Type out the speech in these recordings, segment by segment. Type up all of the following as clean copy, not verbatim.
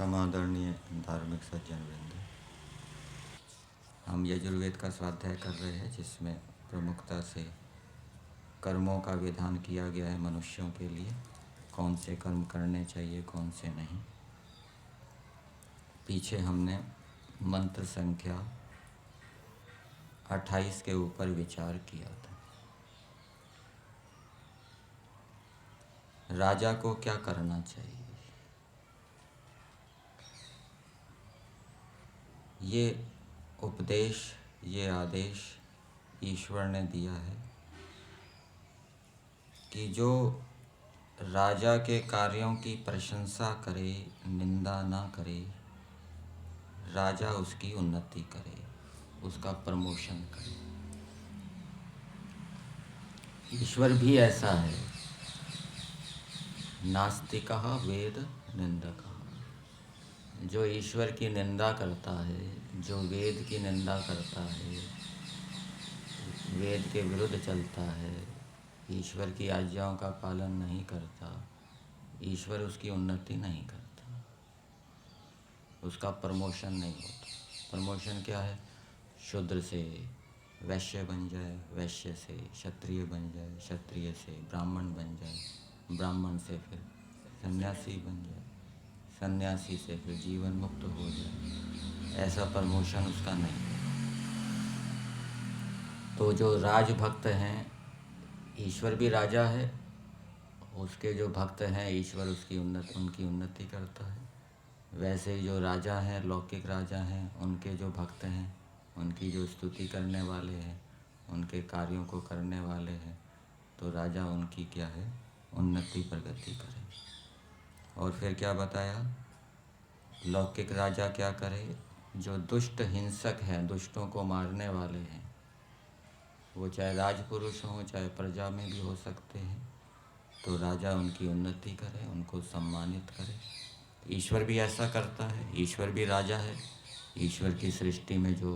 समादरणीय धार्मिक सज्जन वृंद, हम यजुर्वेद का स्वाध्याय कर रहे हैं जिसमें प्रमुखता से कर्मों का विधान किया गया है। मनुष्यों के लिए कौन से कर्म करने चाहिए, कौन से नहीं। पीछे हमने मंत्र संख्या 28 के ऊपर विचार किया था। राजा को क्या करना चाहिए, ये उपदेश, ये आदेश ईश्वर ने दिया है कि जो राजा के कार्यों की प्रशंसा करे, निंदा ना करे, राजा उसकी उन्नति करे, उसका प्रमोशन करे। ईश्वर भी ऐसा है, नास्तिकः वेद निंदकः। जो ईश्वर की निंदा करता है, जो वेद की निंदा करता है, वेद के विरुद्ध चलता है, ईश्वर की आज्ञाओं का पालन नहीं करता, ईश्वर उसकी उन्नति नहीं करता, उसका प्रमोशन नहीं होता। प्रमोशन क्या है? शूद्र से वैश्य बन जाए, वैश्य से क्षत्रिय बन जाए, क्षत्रिय से ब्राह्मण बन जाए, ब्राह्मण से फिर सन्यासी बन जाए, सन्यासी से फिर जीवन मुक्त हो जाए। ऐसा प्रमोशन उसका नहीं है। तो जो राजभक्त हैं, ईश्वर भी राजा है, उसके जो भक्त हैं ईश्वर उनकी उन्नति करता है। वैसे ही जो राजा हैं, लौकिक राजा हैं, उनके जो भक्त हैं, उनकी जो स्तुति करने वाले हैं, उनके कार्यों को करने वाले हैं, तो राजा उनकी क्या है? उन्नति प्रगति करे। और फिर क्या बताया? लौकिक राजा क्या करे? जो दुष्ट हिंसक हैं, दुष्टों को मारने वाले हैं, वो चाहे राजपुरुष हों चाहे प्रजा में भी हो सकते हैं, तो राजा उनकी उन्नति करे, उनको सम्मानित करे। ईश्वर भी ऐसा करता है, ईश्वर भी राजा है। ईश्वर की सृष्टि में जो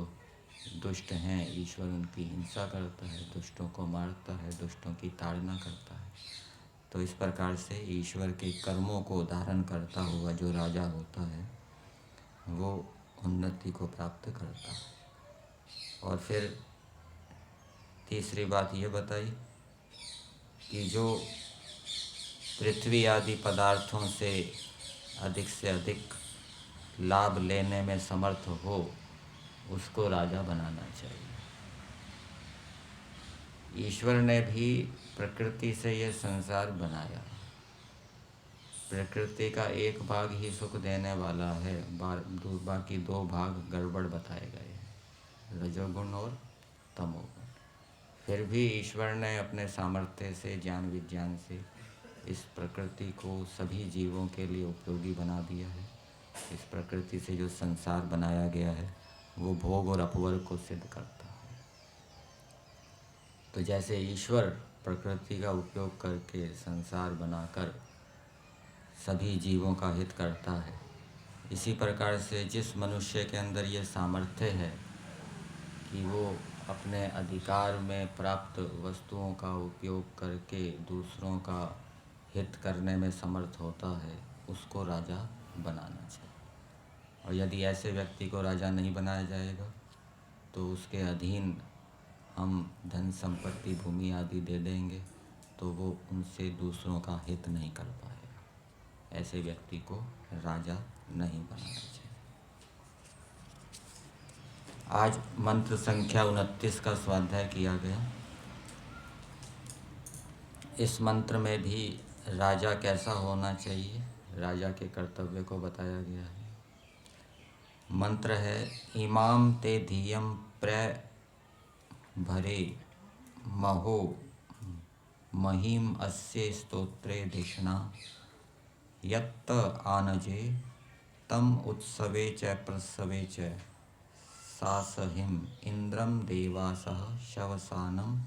दुष्ट हैं, ईश्वर उनकी हिंसा करता है, दुष्टों को मारता है, दुष्टों की ताड़ना करता है। तो इस प्रकार से ईश्वर के कर्मों को धारण करता हुआ जो राजा होता है वो उन्नति को प्राप्त करता है। और फिर तीसरी बात ये बताई कि जो पृथ्वी आदि पदार्थों से अधिक लाभ लेने में समर्थ हो, उसको राजा बनाना चाहिए। ईश्वर ने भी प्रकृति से यह संसार बनाया। प्रकृति का एक भाग ही सुख देने वाला है, बाकी दो भाग गड़बड़ बताए गए हैं, रजोगुण और तमोगुण। फिर भी ईश्वर ने अपने सामर्थ्य से, ज्ञान विज्ञान से इस प्रकृति को सभी जीवों के लिए उपयोगी बना दिया है। इस प्रकृति से जो संसार बनाया गया है वो भोग और अपवर्ग को सिद्ध करता है। तो जैसे ईश्वर प्रकृति का उपयोग करके संसार बनाकर सभी जीवों का हित करता है, इसी प्रकार से जिस मनुष्य के अंदर ये सामर्थ्य है कि वो अपने अधिकार में प्राप्त वस्तुओं का उपयोग करके दूसरों का हित करने में समर्थ होता है, उसको राजा बनाना चाहिए। और यदि ऐसे व्यक्ति को राजा नहीं बनाया जाएगा तो उसके अधीन हम धन संपत्ति, भूमि आदि दे देंगे तो वो उनसे दूसरों का हित नहीं कर पाएगा। ऐसे व्यक्ति को राजा नहीं बनाना चाहिए। आज मंत्र संख्या 29 का स्वाध्याय किया गया। इस मंत्र में भी राजा कैसा होना चाहिए, राजा के कर्तव्य को बताया गया है। मंत्र है इमाम ते धियम प्र भरे महो महिम अस्य स्तोत्रे धिषणा यत्त आनजे तम उत्सवे च प्रसवे च सासहिम इंद्रम देवासः शवसानम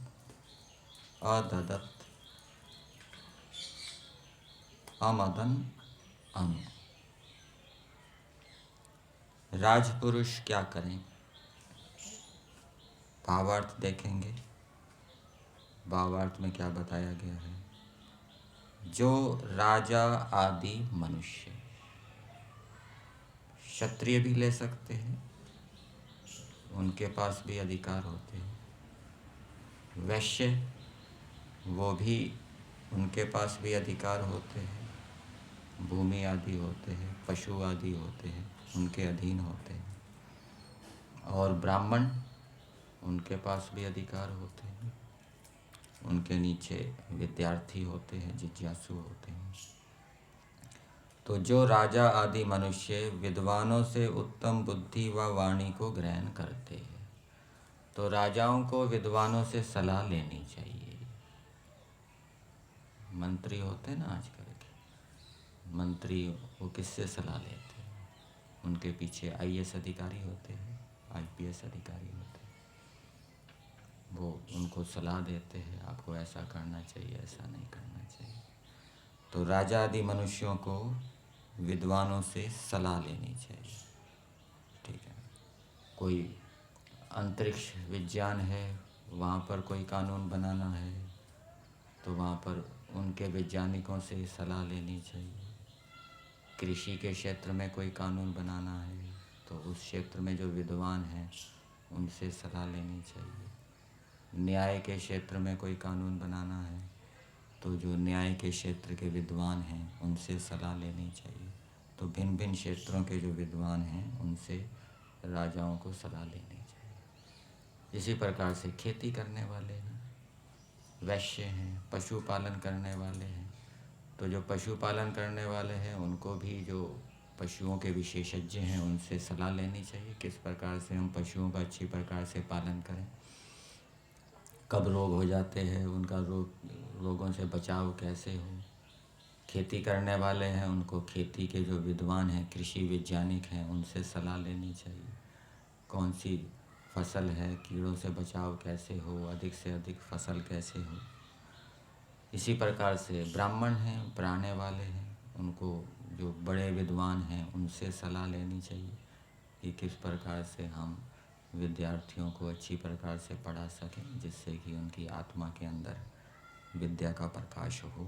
अददत् अमदन अनु। राजपुरुष क्या करें? भावार्थ देखेंगे। भावार्थ में क्या बताया गया है? जो राजा आदि मनुष्य क्षत्रिय भी ले सकते हैं, उनके पास भी अधिकार होते हैं। वैश्य, वो भी, उनके पास भी अधिकार होते हैं, भूमि आदि होते हैं, पशु आदि होते हैं, उनके अधीन होते हैं। और ब्राह्मण, उनके पास भी अधिकार होते हैं, उनके नीचे विद्यार्थी होते हैं, जिज्ञासु होते हैं। तो जो राजा आदि मनुष्य विद्वानों से उत्तम बुद्धि व वाणी को ग्रहण करते हैं, तो राजाओं को विद्वानों से सलाह लेनी चाहिए। मंत्री होते हैं ना आजकल के मंत्री, वो किससे सलाह लेते हैं? उनके पीछे आईएएस अधिकारी होते हैं, आईपीएस अधिकारी होते हैं, वो उनको सलाह देते हैं, आपको ऐसा करना चाहिए, ऐसा नहीं करना चाहिए। तो राजा आदि मनुष्यों को विद्वानों से सलाह लेनी चाहिए। ठीक है, कोई अंतरिक्ष विज्ञान है, वहाँ पर कोई कानून बनाना है, तो वहाँ पर उनके वैज्ञानिकों से सलाह लेनी चाहिए। कृषि के क्षेत्र में कोई कानून बनाना है, तो उस क्षेत्र में जो विद्वान हैं उनसे सलाह लेनी चाहिए। न्याय के क्षेत्र में कोई कानून बनाना है, तो जो न्याय के क्षेत्र के विद्वान हैं उनसे सलाह लेनी चाहिए। तो भिन्न भिन्न क्षेत्रों के जो विद्वान हैं उनसे राजाओं को सलाह लेनी चाहिए। इसी प्रकार से खेती करने वाले हैं, वैश्य हैं, पशुपालन करने वाले हैं, तो जो पशुपालन करने वाले हैं उनको भी जो पशुओं के विशेषज्ञ हैं उनसे सलाह लेनी चाहिए, किस प्रकार से हम पशुओं का अच्छी प्रकार से पालन करें, कब रोग हो जाते हैं, उनका रोगों से बचाव कैसे हो। खेती करने वाले हैं, उनको खेती के जो विद्वान हैं, कृषि वैज्ञानिक हैं, उनसे सलाह लेनी चाहिए, कौन सी फसल है, कीड़ों से बचाव कैसे हो, अधिक से अधिक फसल कैसे हो। इसी प्रकार से ब्राह्मण हैं, पढ़ाने वाले हैं, उनको जो बड़े विद्वान हैं उनसे सलाह लेनी चाहिए कि किस प्रकार से हम विद्यार्थियों को अच्छी प्रकार से पढ़ा सकें, जिससे कि उनकी आत्मा के अंदर विद्या का प्रकाश हो।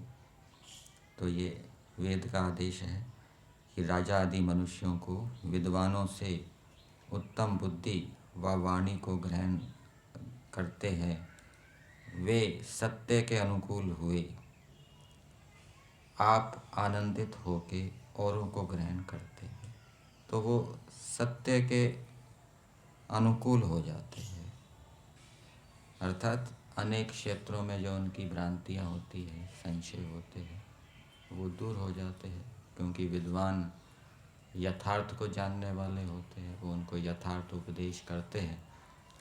तो ये वेद का आदेश है कि राजा आदि मनुष्यों को विद्वानों से उत्तम बुद्धि व वाणी को ग्रहण करते हैं, वे सत्य के अनुकूल हुए, आप आनंदित होके औरों को ग्रहण करते हैं, तो वो सत्य के अनुकूल हो जाते हैं। अर्थात अनेक क्षेत्रों में जो उनकी भ्रांतियाँ होती हैं, संशय होते हैं, वो दूर हो जाते हैं, क्योंकि विद्वान यथार्थ को जानने वाले होते हैं, वो उनको यथार्थ उपदेश करते हैं।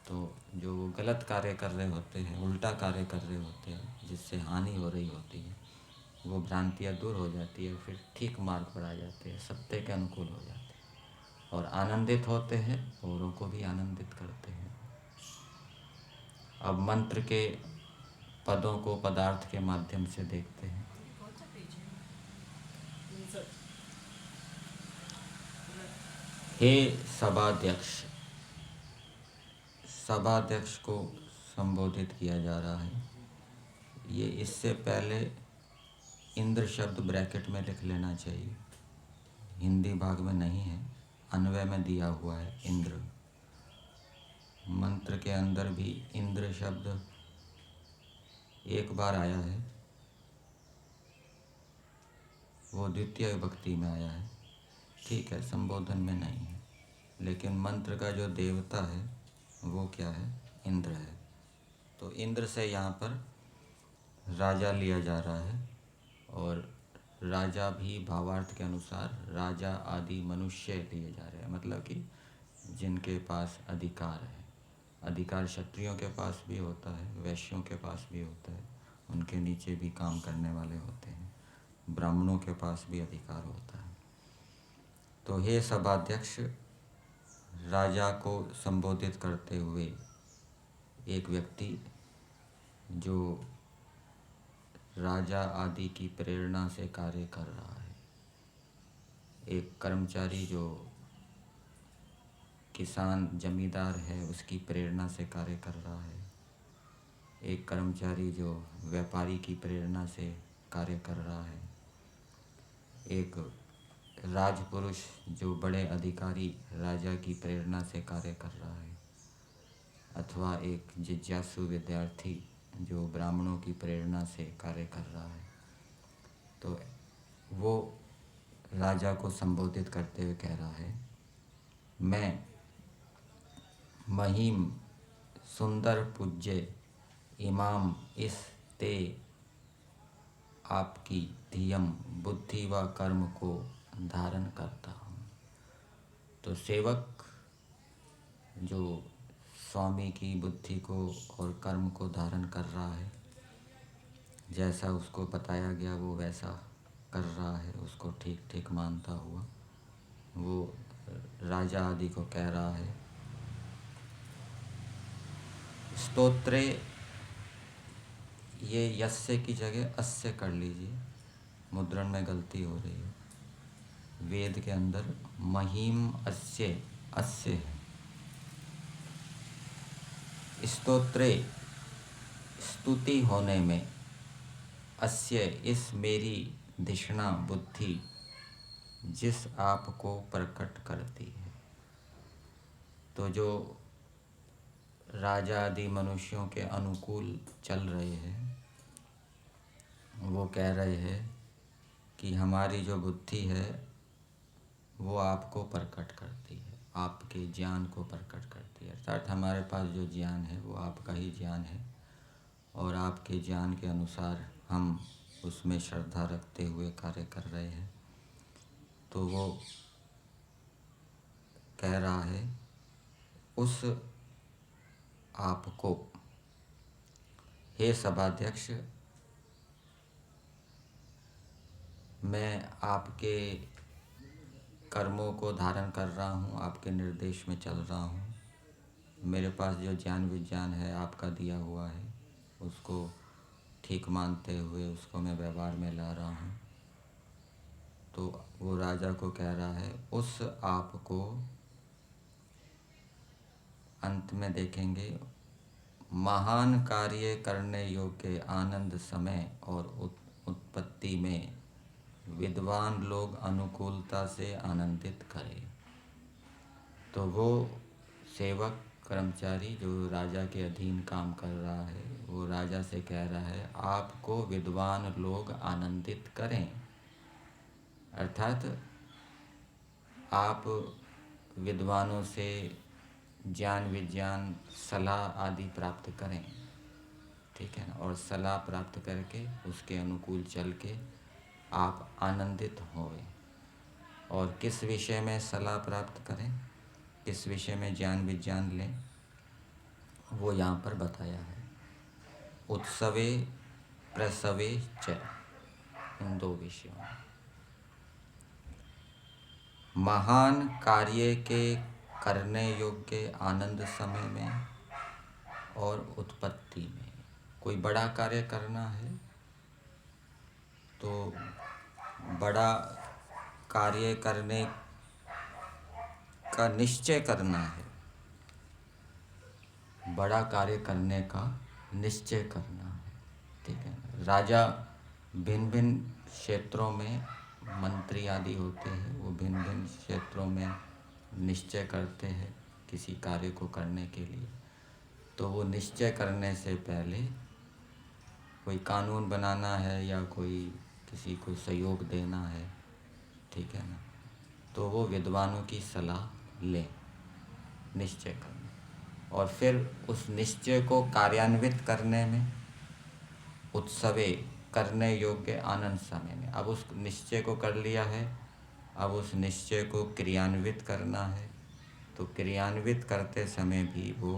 तो जो वो गलत कार्य कर रहे होते हैं, उल्टा कार्य कर रहे होते हैं, जिससे हानि हो रही होती है, वो भ्रांतियाँ दूर हो जाती है, फिर ठीक मार्ग पर आ जाते हैं, सत्य के अनुकूल हो जाते हैं और आनंदित होते हैं, औरों को भी आनंदित करते हैं। अब मंत्र के पदों को पदार्थ के माध्यम से देखते हैं। हे सभाध्यक्ष, सभाध्यक्ष को संबोधित किया जा रहा है। ये इससे पहले इंद्र शब्द ब्रैकेट में लिख लेना चाहिए, हिंदी भाग में नहीं है, अन्वय में दिया हुआ है इंद्र। मंत्र के अंदर भी इंद्र शब्द एक बार आया है, वो द्वितीय विभक्ति में आया है, ठीक है, संबोधन में नहीं है। लेकिन मंत्र का जो देवता है वो क्या है? इंद्र है। तो इंद्र से यहाँ पर राजा लिया जा रहा है, और राजा भी भावार्थ के अनुसार राजा आदि मनुष्य लिए जा रहे हैं, मतलब कि जिनके पास अधिकार है। अधिकार क्षत्रियों के पास भी होता है, वैश्यों के पास भी होता है, उनके नीचे भी काम करने वाले होते हैं, ब्राह्मणों के पास भी अधिकार होता है। तो हे सभाध्यक्ष, राजा को संबोधित करते हुए एक व्यक्ति जो राजा आदि की प्रेरणा से कार्य कर रहा है, एक कर्मचारी जो किसान जमींदार है उसकी प्रेरणा से कार्य कर रहा है, एक कर्मचारी जो व्यापारी की प्रेरणा से कार्य कर रहा है, एक राजपुरुष जो बड़े अधिकारी राजा की प्रेरणा से कार्य कर रहा है, अथवा एक जिज्ञासु विद्यार्थी जो ब्राह्मणों की प्रेरणा से कार्य कर रहा है, तो वो राजा को संबोधित करते हुए कह रहा है, मैं महिम सुंदर पूज्य इमाम इस ते आपकी धियम बुद्धि व कर्म को धारण करता हूँ। तो सेवक जो स्वामी की बुद्धि को और कर्म को धारण कर रहा है, जैसा उसको बताया गया वो वैसा कर रहा है, उसको ठीक ठीक मानता हुआ वो राजा आदि को कह रहा है। स्तोत्रे, ये यस्य की जगह अस्य कर लीजिए, मुद्रण में गलती हो रही है। वेद के अंदर महिम अस्य अस्य है। स्तोत्रे स्तुति होने में, अस्य इस मेरी धिषणा बुद्धि जिस आपको प्रकट करती है। तो जो राजा आदि मनुष्यों के अनुकूल चल रहे हैं, वो कह रहे हैं कि हमारी जो बुद्धि है वो आपको प्रकट करती है, आपके ज्ञान को प्रकट करती है। अर्थात हमारे पास जो ज्ञान है वो आपका ही ज्ञान है, और आपके ज्ञान के अनुसार हम उसमें श्रद्धा रखते हुए कार्य कर रहे हैं। तो वो कह रहा है, उस आपको, हे सभाध्यक्ष, मैं आपके कर्मों को धारण कर रहा हूँ, आपके निर्देश में चल रहा हूँ। मेरे पास जो ज्ञान विज्ञान है आपका दिया हुआ है, उसको ठीक मानते हुए उसको मैं व्यवहार में ला रहा हूँ। तो वो राजा को कह रहा है, उस आपको अंत में देखेंगे, महान कार्य करने योग्य आनंद समय और उत्पत्ति में विद्वान लोग अनुकूलता से आनंदित करें। तो वो सेवक कर्मचारी जो राजा के अधीन काम कर रहा है, वो राजा से कह रहा है, आपको विद्वान लोग आनंदित करें। अर्थात आप विद्वानों से ज्ञान विज्ञान सलाह आदि प्राप्त करें, ठीक है ना। और सलाह प्राप्त करके उसके अनुकूल चल के आप आनंदित हों। और किस विषय में सलाह प्राप्त करें, किस विषय में ज्ञान विज्ञान लें, वो यहाँ पर बताया है। उत्सवे प्रसवे च, इन दो विषयों में। महान कार्य के करने योग्य आनंद समय में और उत्पत्ति में। कोई बड़ा कार्य करना है तो बड़ा कार्य करने का निश्चय करना है, बड़ा कार्य करने का निश्चय करना है, ठीक है। राजा भिन्न भिन्न क्षेत्रों में, मंत्री आदि होते हैं, वो भिन्न भिन्न क्षेत्रों में निश्चय करते हैं किसी कार्य को करने के लिए। तो वो निश्चय करने से पहले कोई कानून बनाना है या कोई किसी को सहयोग देना है, ठीक है ना, तो वो विद्वानों की सलाह लें निश्चय करने। और फिर उस निश्चय को कार्यान्वित करने में, उत्सवे करने योग्य आनंद समय में। अब उस निश्चय को कर लिया है, अब उस निश्चय को क्रियान्वित करना है, तो क्रियान्वित करते समय भी वो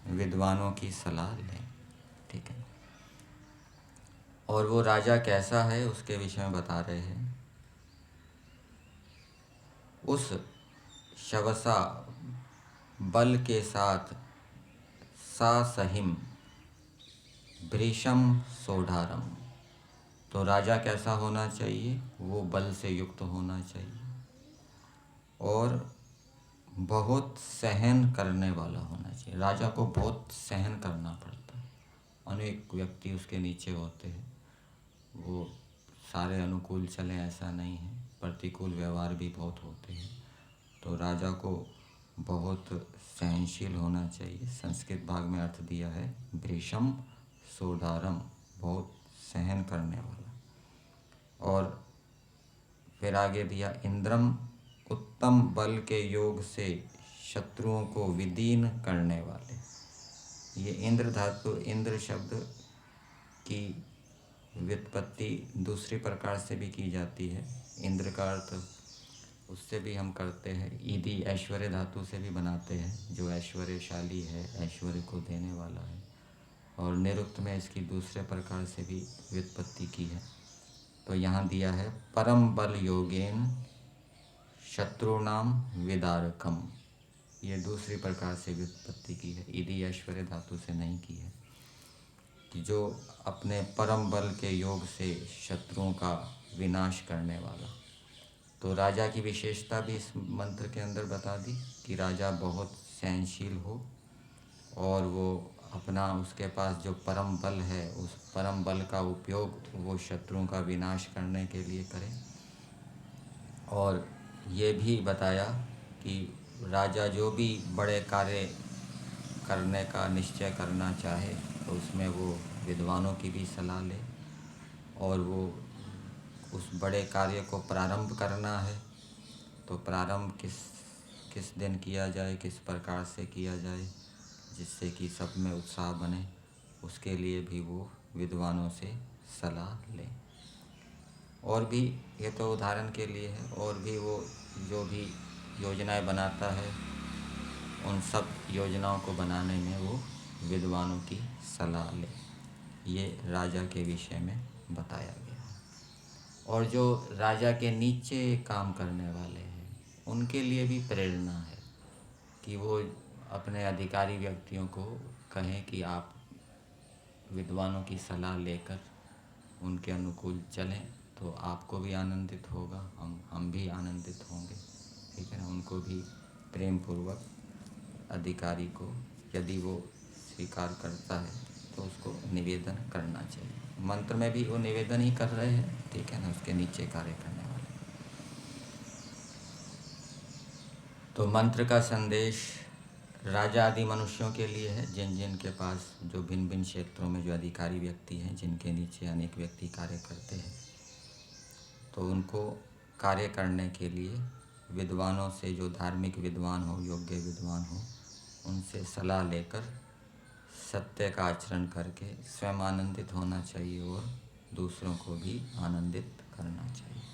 विद्वानों की सलाह लें, ठीक है। और वो राजा कैसा है उसके विषय में बता रहे हैं। उस शवसा बल के साथ सासहिम भृशम सोढ़ारम। तो राजा कैसा होना चाहिए, वो बल से युक्त होना चाहिए और बहुत सहन करने वाला होना चाहिए। राजा को बहुत सहन करना पड़ता है, अनेक व्यक्ति उसके नीचे होते हैं, वो सारे अनुकूल चलें ऐसा नहीं है, प्रतिकूल व्यवहार भी बहुत होते हैं। तो राजा को बहुत सहनशील होना चाहिए। संस्कृत भाग में अर्थ दिया है भृशम सोदारम, बहुत सहन करने वाला। और फिर आगे दिया इंद्रम, उत्तम बल के योग से शत्रुओं को विदीन करने वाले। ये इंद्र धातु, इंद्र शब्द की व्युत्पत्ति दूसरी प्रकार से भी की जाती है। इंद्र का अर्थ उससे भी हम करते हैं, ईदी ऐश्वर्य धातु से भी बनाते हैं, जो ऐश्वर्यशाली है, ऐश्वर्य को देने वाला है। और निरुक्त में इसकी दूसरे प्रकार से भी व्युत्पत्ति की है। तो यहाँ दिया है परम बल योगेन शत्रुनाम विदारकम, ये दूसरी प्रकार से व्युत्पत्ति की है, ईदी ऐश्वर्य धातु से नहीं की है, कि जो अपने परम बल के योग से शत्रुओं का विनाश करने वाला। तो राजा की विशेषता भी इस मंत्र के अंदर बता दी कि राजा बहुत सहनशील हो और वो अपना, उसके पास जो परम बल है उस परम बल का उपयोग वो शत्रुओं का विनाश करने के लिए करे। और ये भी बताया कि राजा जो भी बड़े कार्य करने का निश्चय करना चाहे तो उसमें वो विद्वानों की भी सलाह ले, और वो उस बड़े कार्य को प्रारंभ करना है तो प्रारंभ किस दिन किया जाए, किस प्रकार से किया जाए जिससे कि सब में उत्साह बने, उसके लिए भी वो विद्वानों से सलाह लें। और भी, ये तो उदाहरण के लिए है, और भी वो जो भी योजनाएं बनाता है उन सब योजनाओं को बनाने में वो विद्वानों की सलाह ले। ये राजा के विषय में बताया गया है। और जो राजा के नीचे काम करने वाले हैं उनके लिए भी प्रेरणा है कि वो अपने अधिकारी व्यक्तियों को कहें कि आप विद्वानों की सलाह लेकर उनके अनुकूल चलें तो आपको भी आनंदित होगा, हम भी आनंदित होंगे। ठीक है ना। उनको भी प्रेम पूर्वक अधिकारी को यदि वो स्वीकार करता है तो उसको निवेदन करना चाहिए। मंत्र में भी वो निवेदन ही कर रहे हैं, ठीक है ना, उसके नीचे कार्य करने वाले। तो मंत्र का संदेश राजा आदि मनुष्यों के लिए है, जिन जिन के पास जो भिन्न भिन्न क्षेत्रों में जो अधिकारी व्यक्ति हैं, जिनके नीचे अनेक व्यक्ति कार्य करते हैं, तो उनको कार्य करने के लिए विद्वानों से, जो धार्मिक विद्वान हो, योग्य विद्वान हो, उनसे सलाह लेकर सत्य का आचरण करके स्वयं आनंदित होना चाहिए और दूसरों को भी आनंदित करना चाहिए।